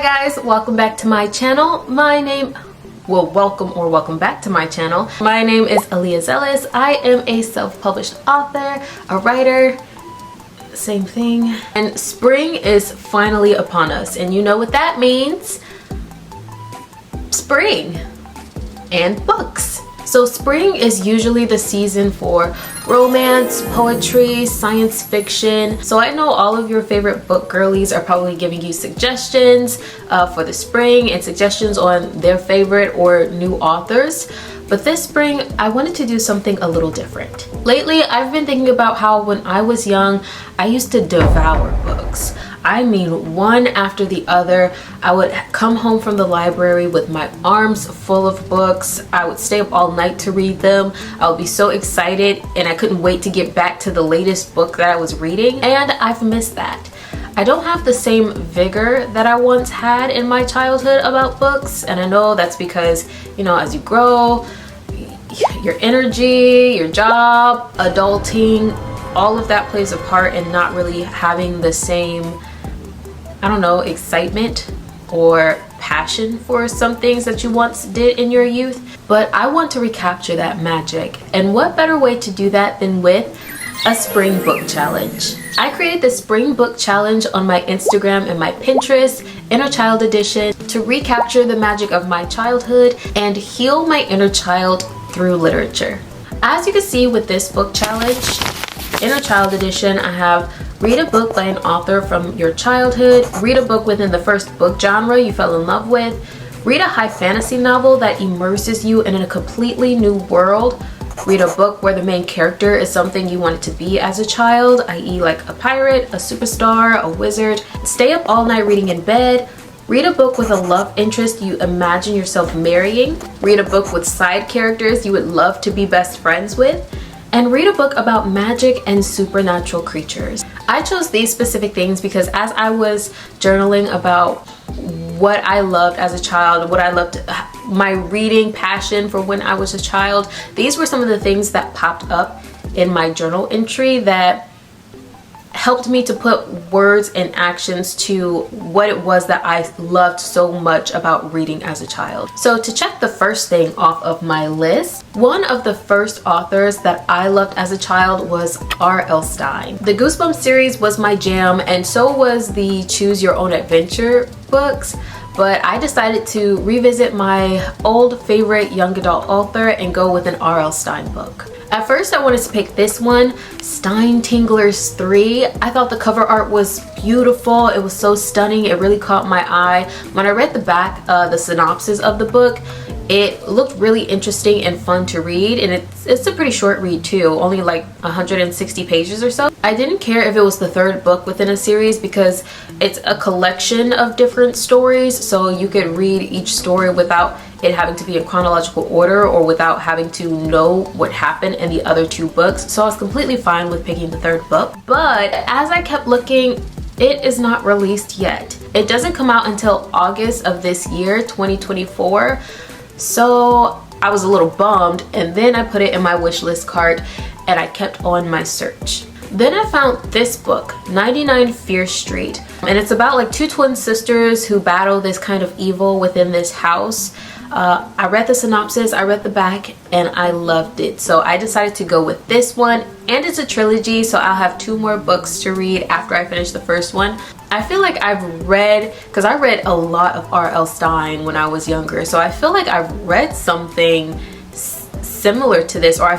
guys, welcome back to my channel. Welcome back to my channel. My name is Aaliyah Zealous. I am a self-published author, a writer, same thing. And spring is finally upon us, and you know what that means. Spring and books. So spring is usually the season for romance, poetry, science fiction. So I know all of your favorite book girlies are probably giving you suggestions for the spring and suggestions on their favorite or new authors. But this spring, I wanted to do something a little different. Lately, I've been thinking about how when I was young, I used to devour books. I mean, one after the other. I would come home from the library with my arms full of books. I would stay up all night to read them. I would be so excited and I couldn't wait to get back to the latest book that I was reading. And I've missed that. I don't have the same vigor that I once had in my childhood about books. And I know that's because, you know, as you grow, your energy, your job, adulting, all of that plays a part in not really having the same, I don't know, excitement or passion for some things that you once did in your youth. But I want to recapture that magic. And what better way to do that than with a spring book challenge? I created the spring book challenge on my Instagram and my Pinterest, Inner Child Edition, to recapture the magic of my childhood and heal my inner child through literature. As you can see with this book challenge, Inner Child Edition, I have read a book by an author from your childhood, read a book within the first book genre you fell in love with, read a high fantasy novel that immerses you in a completely new world, read a book where the main character is something you wanted to be as a child, i.e. like a pirate, a superstar, a wizard, stay up all night reading in bed, read a book with a love interest you imagine yourself marrying, read a book with side characters you would love to be best friends with, and read a book about magic and supernatural creatures. I chose these specific things because as I was journaling about what I loved as a child, what I loved, my reading passion for when I was a child, these were some of the things that popped up in my journal entry that helped me to put words and actions to what it was that I loved so much about reading as a child. So to check the first thing off of my list, one of the first authors that I loved as a child was R.L. Stine. The Goosebumps series was my jam, and so was the Choose Your Own Adventure books. But I decided to revisit my old favorite young adult author and go with an R.L. Stine book. At first I wanted to pick this one, Stine Tinglers 3. I thought the cover art was beautiful. It was so stunning. It really caught my eye. When I read the back, the synopsis of the book, it looked really interesting and fun to read, and it's a pretty short read too, only like 160 pages or so. I didn't care if it was the third book within a series because it's a collection of different stories, so you could read each story without it having to be in chronological order or without having to know what happened in the other two books. So I was completely fine with picking the third book. But as I kept looking, it is not released yet. It doesn't come out until August of this year, 2024. So I was a little bummed, and then I put it in my wish list cart and I kept on my search. Then I found this book, 99 Fear Street, and it's about like two twin sisters who battle this kind of evil within this house. I read the synopsis, I read the back, and I loved it. So I decided to go with this one, and it's a trilogy, so I'll have 2 more books to read after I finish the first one. I feel like I've read, because I read a lot of R.L. Stine when I was younger, so I feel like I've read something similar to this, or I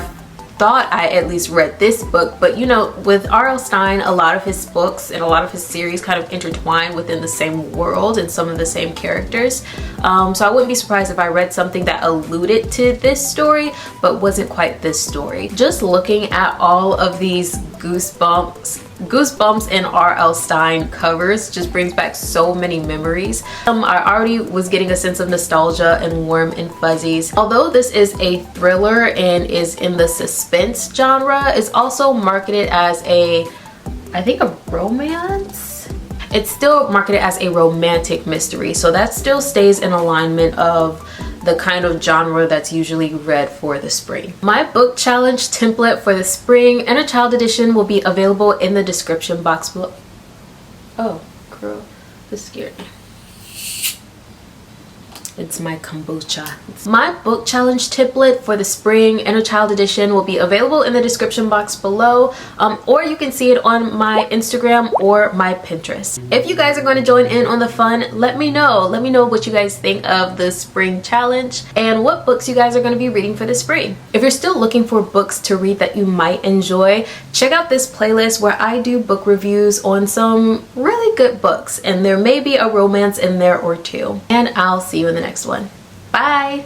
thought I at least read this book. But you know, with R.L. Stine, a lot of his books and a lot of his series kind of intertwine within the same world and some of the same characters. So I wouldn't be surprised if I read something that alluded to this story but wasn't quite this story. Just looking at all of these Goosebumps and R.L. Stine covers just brings back so many memories. I already was getting a sense of nostalgia and warm and fuzzies. Although this is a thriller and is in the suspense genre, it's also marketed as I think a romance? It's still marketed as a romantic mystery, so that still stays in alignment of the kind of genre that's usually read for the spring. My book challenge template for the spring Inner Child Edition will be available in the description box below. Oh, girl, this scared me. It's my kombucha. My book challenge tiplet for the spring inner child edition will be available in the description box below, or you can see it on my Instagram or my Pinterest. If you guys are going to join in on the fun, let me know. Let me know what you guys think of the spring challenge and what books you guys are going to be reading for the spring. If you're still looking for books to read that you might enjoy, check out this playlist where I do book reviews on some really good books, and there may be a romance in there or two. And I'll see you in the next one. Bye!